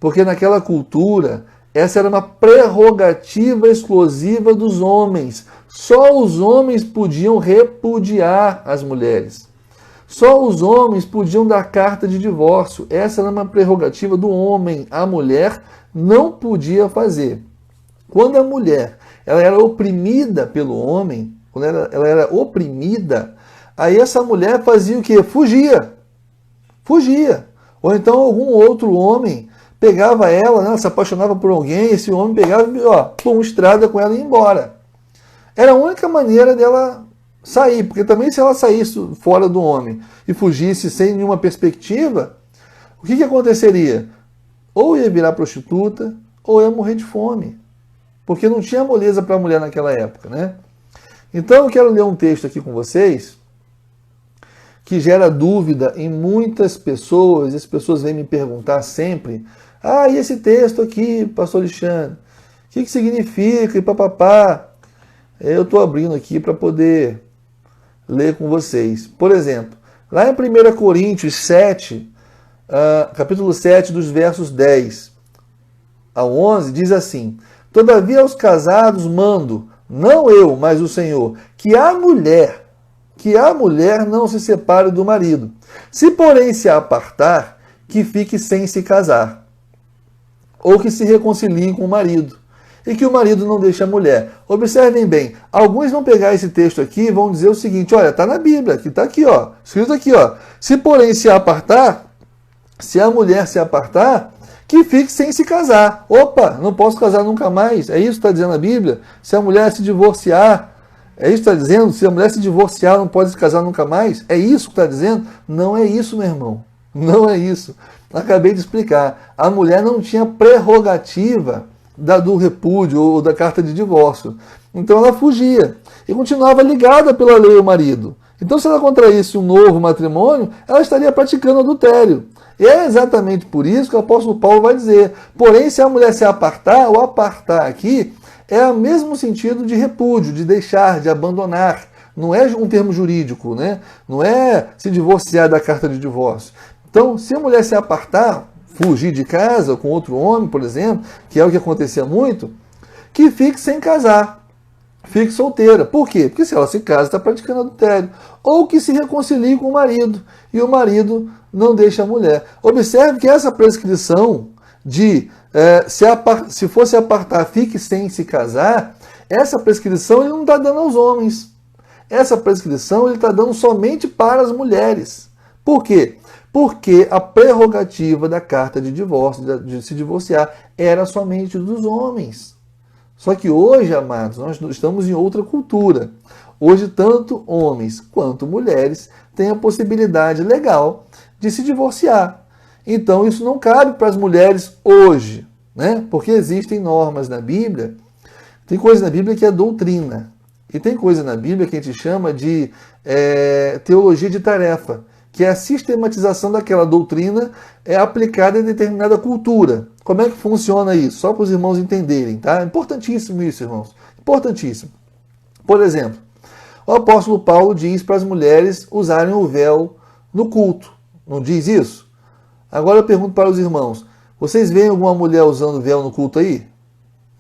Porque naquela cultura Essa era uma prerrogativa exclusiva dos homens. Só os homens podiam repudiar as mulheres. Só os homens podiam dar carta de divórcio. Essa era uma prerrogativa do homem. A mulher não podia fazer. Quando a mulher ela era oprimida pelo homem, quando ela era oprimida, aí essa mulher fazia o quê? Fugia. Fugia. Ou então algum outro homem pegava ela, né, ela se apaixonava por alguém, esse homem pegava e, pum, estrada com ela e ia embora. Era a única maneira dela sair, porque também se ela saísse fora do homem e fugisse sem nenhuma perspectiva, o que aconteceria? Ou ia virar prostituta, ou ia morrer de fome. Porque não tinha moleza para a mulher naquela época, né? Então eu quero ler um texto aqui com vocês que gera dúvida em muitas pessoas. As pessoas vêm me perguntar sempre: ah, e esse texto aqui, pastor Alexandre, o que significa? E papapá. Eu estou abrindo aqui para poder ler com vocês. Por exemplo, lá em 1 Coríntios 7, capítulo 7, dos versos 10 ao 11, diz assim: todavia aos casados mando, não eu, mas o Senhor, que a mulher não se separe do marido. Se porém se apartar, que fique sem se casar, ou que se reconcilie com o marido, e que o marido não deixe a mulher. Observem bem, alguns vão pegar esse texto aqui e vão dizer o seguinte: olha, está na Bíblia, que está aqui, escrito aqui, se porém se apartar, se a mulher se apartar, que fique sem se casar. Opa, não posso casar nunca mais. É isso que está dizendo a Bíblia? Se a mulher se divorciar, é isso que está dizendo? Se a mulher se divorciar, não pode se casar nunca mais? É isso que está dizendo? Não é isso, meu irmão. Não é isso. Acabei de explicar. A mulher não tinha prerrogativa do repúdio ou da carta de divórcio. Então ela fugia e continuava ligada pela lei ao marido. Então, se ela contraísse um novo matrimônio, ela estaria praticando adultério. E é exatamente por isso que o apóstolo Paulo vai dizer: porém, se a mulher se apartar, o apartar aqui é o mesmo sentido de repúdio, de deixar, de abandonar. Não é um termo jurídico, né? Não é se divorciar da carta de divórcio. Então, se a mulher se apartar, fugir de casa com outro homem, por exemplo, que é o que acontecia muito, que fique sem casar. Fique solteira. Por quê? Porque se ela se casa, está praticando adultério. Ou que se reconcilie com o marido, e o marido não deixa a mulher. Observe que essa prescrição de se for se apartar, fique sem se casar, essa prescrição ele não está dando aos homens. Essa prescrição ele está dando somente para as mulheres. Por quê? Porque a prerrogativa da carta de divórcio, de se divorciar, era somente dos homens. Só que hoje, amados, nós estamos em outra cultura. Hoje, tanto homens quanto mulheres têm a possibilidade legal de se divorciar. Então, isso não cabe para as mulheres hoje, né? Porque existem normas na Bíblia. Tem coisa na Bíblia que é doutrina. E tem coisa na Bíblia que a gente chama de teologia de tarefa, que é a sistematização daquela doutrina aplicada em determinada cultura. Como é que funciona isso? Só para os irmãos entenderem, tá? Importantíssimo isso, irmãos. Importantíssimo. Por exemplo, o apóstolo Paulo diz para as mulheres usarem o véu no culto. Não diz isso? Agora eu pergunto para os irmãos: vocês veem alguma mulher usando véu no culto aí?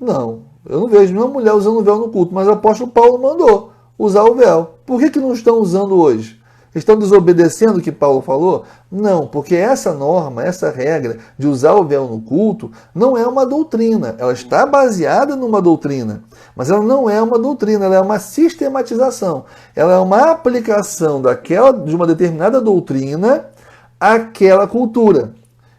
Não, eu não vejo nenhuma mulher usando véu no culto, mas o apóstolo Paulo mandou usar o véu. Por que não estão usando hoje? Estão desobedecendo o que Paulo falou? Não, porque essa norma, essa regra de usar o véu no culto não é uma doutrina. Ela está baseada numa doutrina, mas ela não é uma doutrina, ela é uma sistematização. Ela é uma aplicação de uma determinada doutrina àquela cultura.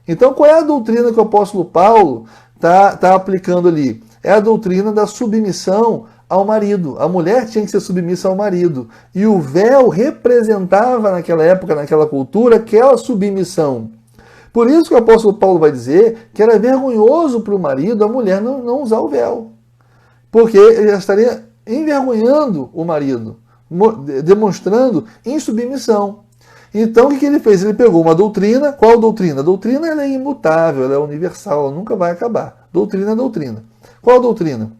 Então, qual é a doutrina que o apóstolo Paulo está aplicando ali? É a doutrina da submissão ao marido. A mulher tinha que ser submissa ao marido. E o véu representava naquela época, naquela cultura, aquela submissão. Por isso que o apóstolo Paulo vai dizer que era vergonhoso para o marido a mulher não usar o véu. Porque ele estaria envergonhando o marido, demonstrando insubmissão. Então o que ele fez? Ele pegou uma doutrina. Qual doutrina? A doutrina ela é imutável, ela é universal, ela nunca vai acabar. Doutrina é doutrina. Qual doutrina?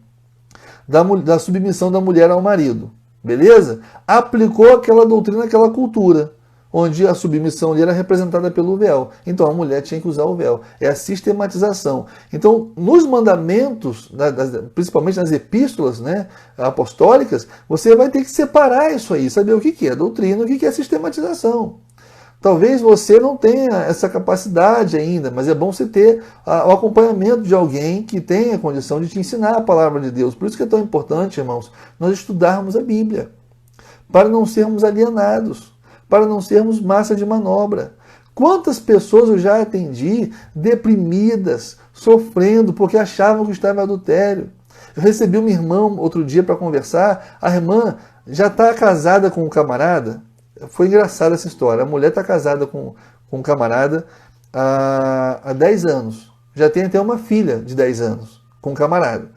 Da submissão da mulher ao marido. Beleza? Aplicou aquela doutrina, aquela cultura. onde a submissão ali era representada pelo véu. Então a mulher tinha que usar o véu. É a sistematização. Então, nos mandamentos, principalmente nas epístolas, né, apostólicas, você vai ter que separar isso aí, saber o que é doutrina e o que é sistematização. Talvez você não tenha essa capacidade ainda, mas é bom você ter o acompanhamento de alguém que tenha condição de te ensinar a palavra de Deus. Por isso que é tão importante, irmãos, nós estudarmos a Bíblia, para não sermos alienados, para não sermos massa de manobra. Quantas pessoas eu já atendi deprimidas, sofrendo, porque achavam que estava em adultério. Eu recebi uma irmã outro dia para conversar, a irmã já está casada com um camarada. Foi engraçada essa história. A mulher está casada com um camarada há 10 anos. Já tem até uma filha de 10 anos com um camarada.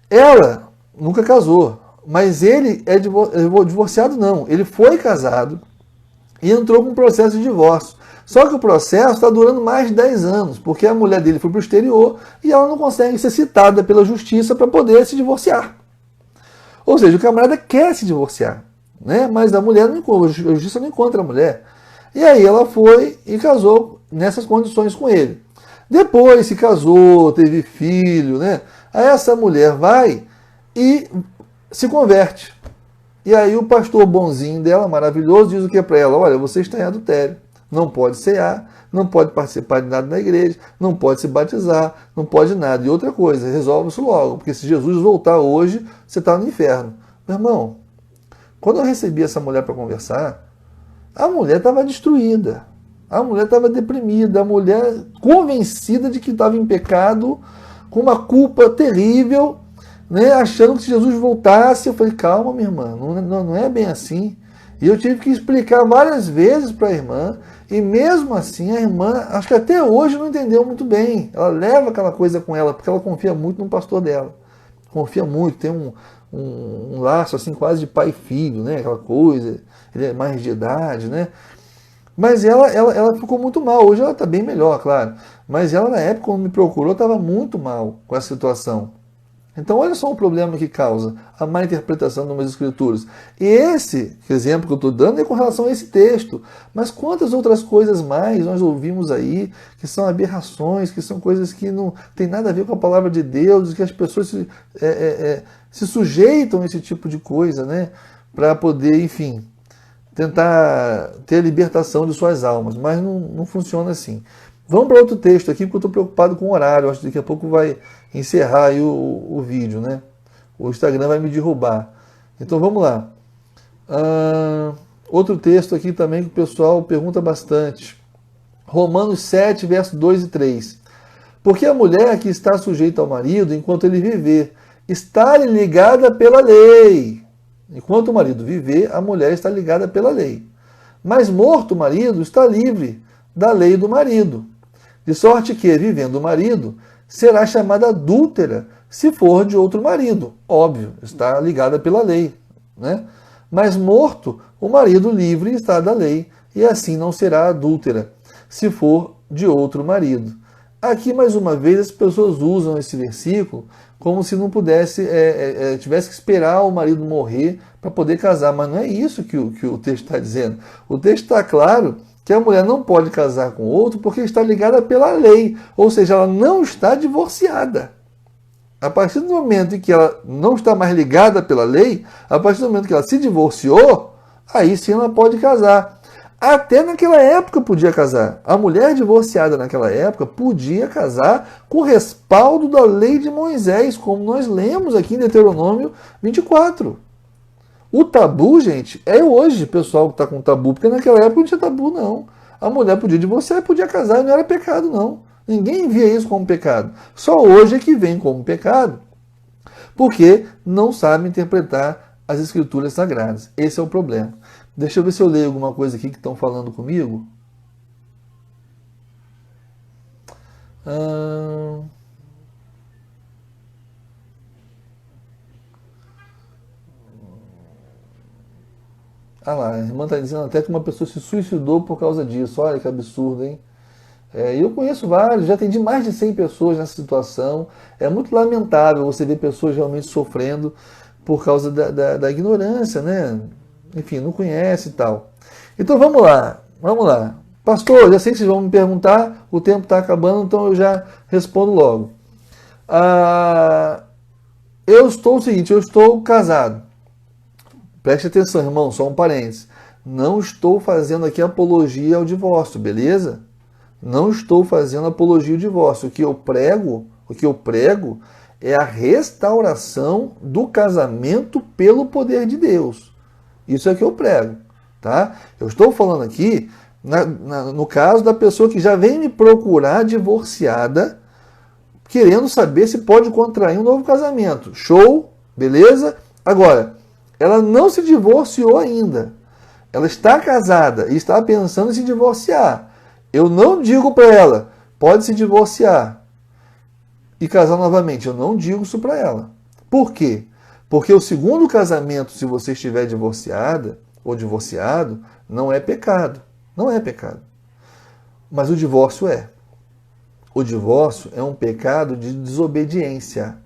Ela nunca casou, mas ele é divorciado não. Ele foi casado e entrou com um processo de divórcio. Só que o processo está durando mais de 10 anos, porque a mulher dele foi para o exterior e ela não consegue ser citada pela justiça para poder se divorciar. Ou seja, o camarada quer se divorciar, né? Mas a mulher a justiça não encontra a mulher. E aí ela foi e casou nessas condições com ele. Depois se casou, teve filho, né? Aí essa mulher vai e se converte. E aí o pastor bonzinho dela, maravilhoso, diz o que para ela? Olha, você está em adultério, não pode cear, não pode participar de nada na igreja, não pode se batizar, não pode nada. E outra coisa, resolve isso logo, porque se Jesus voltar hoje, você está no inferno. Meu irmão, quando eu recebi essa mulher para conversar, a mulher estava destruída, a mulher estava deprimida, a mulher convencida de que estava em pecado, com uma culpa terrível, né, achando que se Jesus voltasse, eu falei, calma minha irmã, não é bem assim. E eu tive que explicar várias vezes para a irmã, e mesmo assim a irmã, acho que até hoje não entendeu muito bem. Ela leva aquela coisa com ela, porque ela confia muito no pastor dela. Confia muito, tem um laço assim quase de pai e filho, né? Aquela coisa, ele é mais de idade, né? Mas ela ficou muito mal. Hoje ela está bem melhor, claro. Mas ela, na época, quando me procurou, estava muito mal com essa situação. Então, olha só o problema que causa a má interpretação de umas escrituras. E esse exemplo que eu estou dando é com relação a esse texto. Mas quantas outras coisas mais nós ouvimos aí, que são aberrações, que são coisas que não tem nada a ver com a palavra de Deus, que as pessoas se sujeitam a esse tipo de coisa, né? Para poder, enfim, tentar ter a libertação de suas almas. Mas não funciona assim. Vamos para outro texto aqui, porque eu estou preocupado com o horário. Acho que daqui a pouco vai encerrar aí o vídeo, né? O Instagram vai me derrubar. Então vamos lá. Outro texto aqui também que o pessoal pergunta bastante. Romanos 7, versos 2 e 3. Porque a mulher que está sujeita ao marido enquanto ele viver, está ligada pela lei. Enquanto o marido viver, a mulher está ligada pela lei. Mas morto o marido, está livre da lei do marido. De sorte que, vivendo o marido, será chamada adúltera se for de outro marido. Óbvio, está ligada pela lei, né? Mas morto, o marido livre está da lei, e assim não será adúltera se for de outro marido. Aqui, mais uma vez, as pessoas usam esse versículo como se não pudesse, tivesse que esperar o marido morrer para poder casar. Mas não é isso que o texto está dizendo. O texto está claro que a mulher não pode casar com outro porque está ligada pela lei, ou seja, ela não está divorciada. A partir do momento em que ela não está mais ligada pela lei, a partir do momento que ela se divorciou, aí sim ela pode casar. Até naquela época podia casar. A mulher divorciada naquela época podia casar com respaldo da lei de Moisés, como nós lemos aqui em Deuteronômio 24. O tabu, gente, é hoje, pessoal que está com tabu, porque naquela época não tinha tabu, não. A mulher podia divorciar e podia casar, e não era pecado, não. Ninguém via isso como pecado. Só hoje é que vem como pecado, porque não sabe interpretar as escrituras sagradas. Esse é o problema. Deixa eu ver se eu leio alguma coisa aqui que estão falando comigo. Ah lá, a irmã está dizendo até que uma pessoa se suicidou por causa disso. Olha que absurdo, hein? Eu conheço vários, já atendi mais de 100 pessoas nessa situação. É muito lamentável você ver pessoas realmente sofrendo por causa da ignorância, né? Enfim, não conhece e tal. Então vamos lá, vamos lá. Pastor, já sei que vocês vão me perguntar, o tempo está acabando, então eu já respondo logo. Eu estou casado. Preste atenção, irmão, só um parênteses. Não estou fazendo aqui apologia ao divórcio, beleza? Não estou fazendo apologia ao divórcio. O que eu prego é a restauração do casamento pelo poder de Deus. Isso é o que eu prego, tá? Eu estou falando aqui no caso da pessoa que já vem me procurar divorciada, querendo saber se pode contrair um novo casamento. Show, beleza? Agora, ela não se divorciou ainda. Ela está casada e está pensando em se divorciar. Eu não digo para ela, pode se divorciar e casar novamente. Eu não digo isso para ela. Por quê? Porque o segundo casamento, se você estiver divorciada ou divorciado, não é pecado. Não é pecado. Mas o divórcio é. O divórcio é um pecado de desobediência.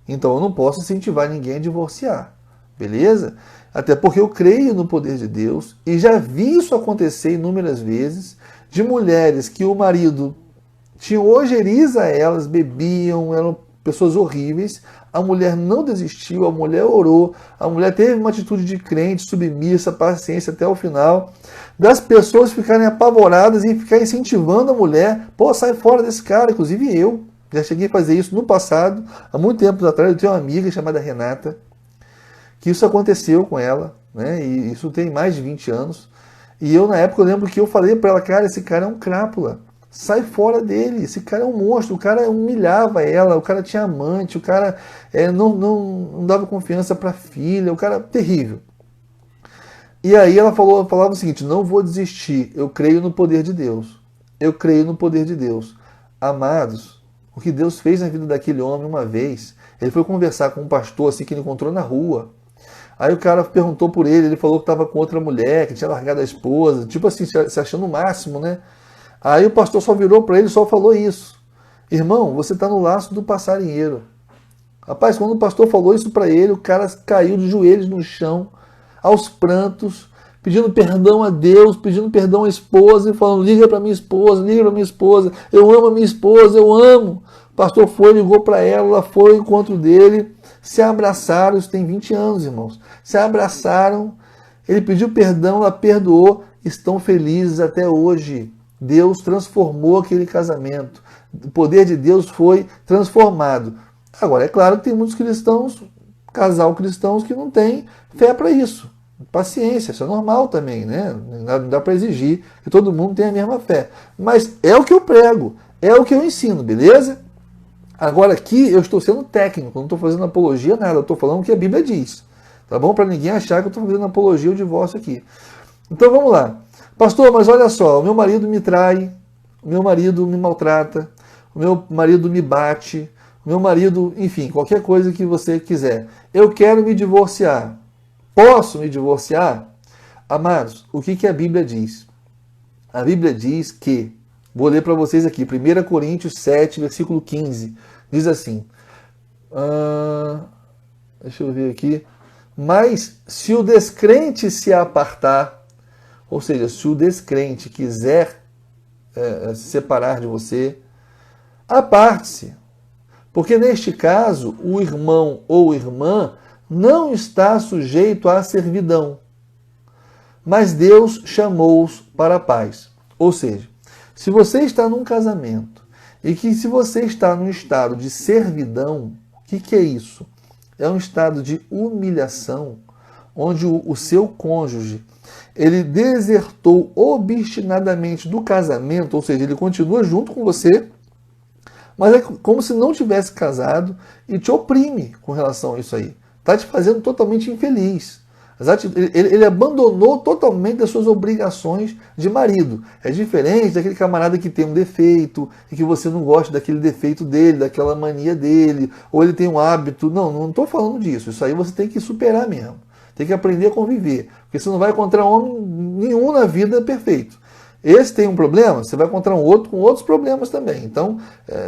Então eu não posso incentivar ninguém a divorciar. Beleza? Até porque eu creio no poder de Deus e já vi isso acontecer inúmeras vezes, de mulheres que o marido tinha ojeriza a elas, bebiam, eram pessoas horríveis, a mulher não desistiu, a mulher orou, a mulher teve uma atitude de crente, submissa, paciência até o final, das pessoas ficarem apavoradas e ficarem incentivando a mulher, pô, sai fora desse cara, inclusive eu, já cheguei a fazer isso no passado, há muito tempo atrás, eu tenho uma amiga chamada Renata, que isso aconteceu com ela, né? E isso tem mais de 20 anos. E eu, na época, eu lembro que eu falei para ela, cara, esse cara é um crápula, sai fora dele, esse cara é um monstro, o cara humilhava ela, o cara tinha amante, o cara não dava confiança para a filha, o cara terrível. E aí ela falava o seguinte, não vou desistir, eu creio no poder de Deus. Eu creio no poder de Deus. Amados, o que Deus fez na vida daquele homem uma vez, ele foi conversar com um pastor assim que ele encontrou na rua. Aí o cara perguntou por ele, ele falou que estava com outra mulher, que tinha largado a esposa, tipo assim, se achando o máximo, né? Aí o pastor só virou para ele e só falou isso. Irmão, você está no laço do passarinheiro. Rapaz, quando o pastor falou isso para ele, o cara caiu de joelhos no chão, aos prantos, pedindo perdão a Deus, pedindo perdão à esposa, e falando, liga para minha esposa, eu amo a minha esposa, eu amo. O pastor foi, ligou para ela foi ao encontro dele, se abraçaram, isso tem 20 anos, irmãos, se abraçaram, ele pediu perdão, ela perdoou, estão felizes até hoje. Deus transformou aquele casamento, o poder de Deus foi transformado. Agora, é claro que tem muitos cristãos, casal cristãos, que não têm fé para isso. Paciência, isso é normal também, né? Não dá para exigir que todo mundo tenha a mesma fé. Mas é o que eu prego, é o que eu ensino, beleza? Agora aqui eu estou sendo técnico, não estou fazendo apologia a nada, eu estou falando o que a Bíblia diz. Tá bom? Para ninguém achar que eu estou fazendo apologia ao divórcio aqui. Então vamos lá. Pastor, mas olha só, o meu marido me trai, o meu marido me maltrata, o meu marido me bate, o meu marido, enfim, qualquer coisa que você quiser. Eu quero me divorciar. Posso me divorciar? Amados, o que a Bíblia diz? A Bíblia diz que, vou ler para vocês aqui, 1 Coríntios 7, versículo 15, diz assim, deixa eu ver aqui, mas se o descrente se apartar, ou seja, se o descrente quiser se separar de você, aparte-se, porque neste caso o irmão ou irmã não está sujeito à servidão, mas Deus chamou-os para a paz. Ou seja, se você está num casamento e que se você está num estado de servidão, o que é isso? É um estado de humilhação, onde o seu cônjuge ele desertou obstinadamente do casamento, ou seja, ele continua junto com você, mas é como se não tivesse casado e te oprime com relação a isso aí. Está te fazendo totalmente infeliz. Ele abandonou totalmente as suas obrigações de marido. É diferente daquele camarada que tem um defeito e que você não gosta daquele defeito dele, daquela mania dele, ou ele tem um hábito. Não estou falando disso. Isso aí você tem que superar mesmo. Tem que aprender a conviver. Porque você não vai encontrar homem nenhum na vida perfeito. Esse tem um problema, você vai encontrar um outro com outros problemas também. Então,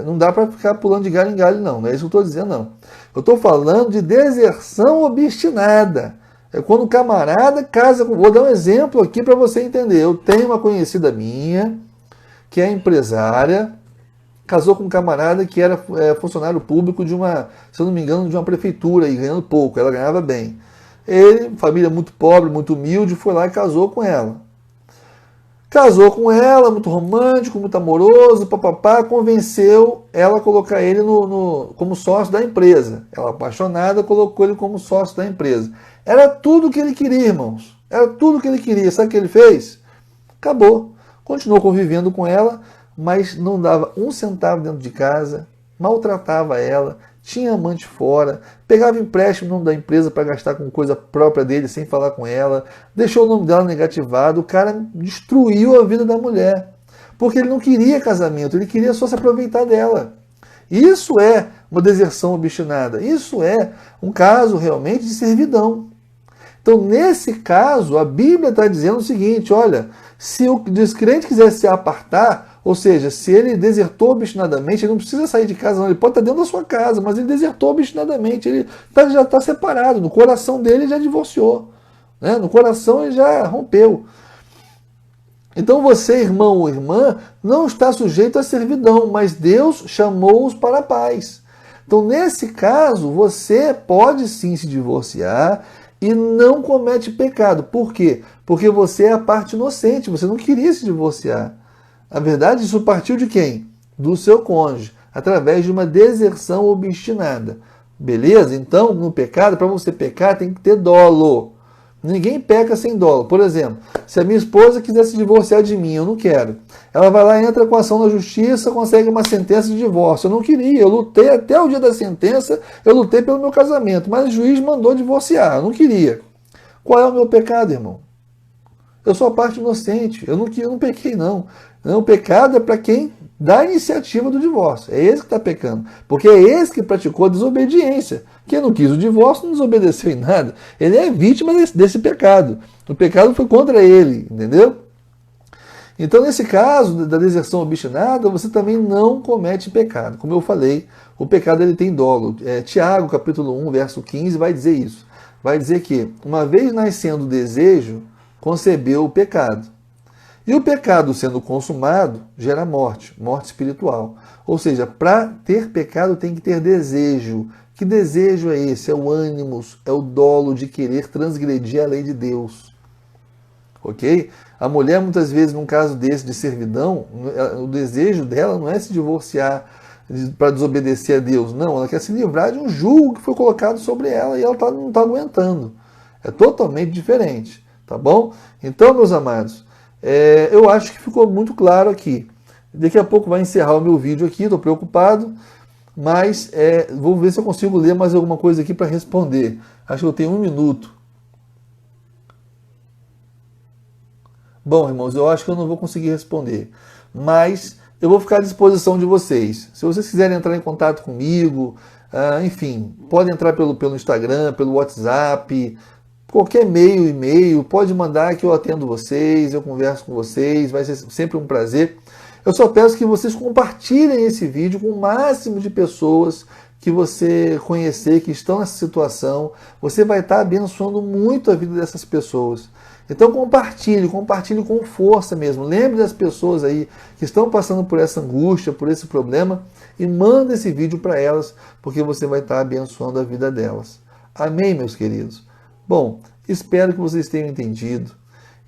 não dá para ficar pulando de galho em galho, não. Não é isso que eu estou dizendo, não. Eu estou falando de deserção obstinada. É quando o camarada casa com... Vou dar um exemplo aqui para você entender. Eu tenho uma conhecida minha, que é empresária, casou com um camarada que era funcionário público de uma, se eu não me engano, de uma prefeitura, e ganhando pouco, ela ganhava bem. Ele, família muito pobre, muito humilde, foi lá e casou com ela. Casou com ela, muito romântico, muito amoroso, papapá, convenceu ela a colocar ele como sócio da empresa. Ela, apaixonada, colocou ele como sócio da empresa. Era tudo o que ele queria, irmãos. Era tudo o que ele queria. Sabe o que ele fez? Acabou. Continuou convivendo com ela, mas não dava um centavo dentro de casa, maltratava ela, tinha amante fora, pegava empréstimo no nome da empresa para gastar com coisa própria dele sem falar com ela, deixou o nome dela negativado. O cara destruiu a vida da mulher, porque ele não queria casamento, ele queria só se aproveitar dela. Isso é uma deserção obstinada, isso é um caso realmente de servidão. Então, nesse caso, a Bíblia está dizendo o seguinte, olha, se o descrente quiser se apartar, ou seja, se ele desertou obstinadamente, ele não precisa sair de casa, não. Ele pode estar dentro da sua casa, mas ele desertou obstinadamente, ele já está separado, no coração dele ele já divorciou, né? No coração ele já rompeu. Então você, irmão ou irmã, não está sujeito à servidão, mas Deus chamou-os para a paz. Então, nesse caso, você pode sim se divorciar e não comete pecado. Por quê? Porque você é a parte inocente, você não queria se divorciar. Na verdade, isso partiu de quem? Do seu cônjuge, através de uma deserção obstinada. Beleza? Então, no pecado, para você pecar, tem que ter dolo. Ninguém peca sem dolo. Por exemplo, se a minha esposa quiser se divorciar de mim, eu não quero. Ela vai lá, entra com ação na justiça, consegue uma sentença de divórcio. Eu não queria, eu lutei até o dia da sentença, eu lutei pelo meu casamento, mas o juiz mandou divorciar, eu não queria. Qual é o meu pecado, irmão? Eu sou a parte inocente, eu não pequei, não. O pecado é para quem dá a iniciativa do divórcio. É esse que está pecando. Porque é esse que praticou a desobediência. Quem não quis o divórcio não desobedeceu em nada. Ele é vítima desse pecado. O pecado foi contra ele, entendeu? Então, nesse caso da deserção obstinada, você também não comete pecado. Como eu falei, o pecado ele tem dolo. Tiago, capítulo 1, verso 15, vai dizer isso. Vai dizer que, uma vez nascendo o desejo, concebeu o pecado. E o pecado sendo consumado gera morte, morte espiritual. Ou seja, para ter pecado tem que ter desejo. Que desejo é esse? É o ânimos, é o dolo de querer transgredir a lei de Deus. Ok? A mulher, muitas vezes, num caso desse de servidão, o desejo dela não é se divorciar para desobedecer a Deus. Não, ela quer se livrar de um jugo que foi colocado sobre ela e ela não está aguentando. É totalmente diferente. Tá bom? Então, meus amados, eu acho que ficou muito claro aqui. Daqui a pouco vai encerrar o meu vídeo aqui, estou preocupado, mas vou ver se eu consigo ler mais alguma coisa aqui para responder. Acho que eu tenho 1 minuto. Bom, irmãos, eu acho que eu não vou conseguir responder, mas eu vou ficar à disposição de vocês. Se vocês quiserem entrar em contato comigo, enfim, podem entrar pelo Instagram, pelo WhatsApp, qualquer e-mail, pode mandar que eu atendo vocês, eu converso com vocês, vai ser sempre um prazer. Eu só peço que vocês compartilhem esse vídeo com o máximo de pessoas que você conhecer, que estão nessa situação. Você vai estar abençoando muito a vida dessas pessoas. Então compartilhe com força mesmo. Lembre das pessoas aí que estão passando por essa angústia, por esse problema, e manda esse vídeo para elas, porque você vai estar abençoando a vida delas. Amém, meus queridos? Bom, espero que vocês tenham entendido,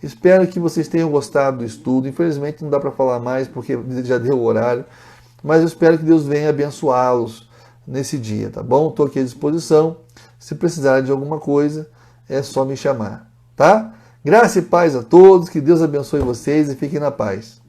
espero que vocês tenham gostado do estudo. Infelizmente não dá para falar mais porque já deu o horário, mas eu espero que Deus venha abençoá-los nesse dia, tá bom? Estou aqui à disposição, se precisar de alguma coisa é só me chamar, tá? Graça e paz a todos, que Deus abençoe vocês e fiquem na paz.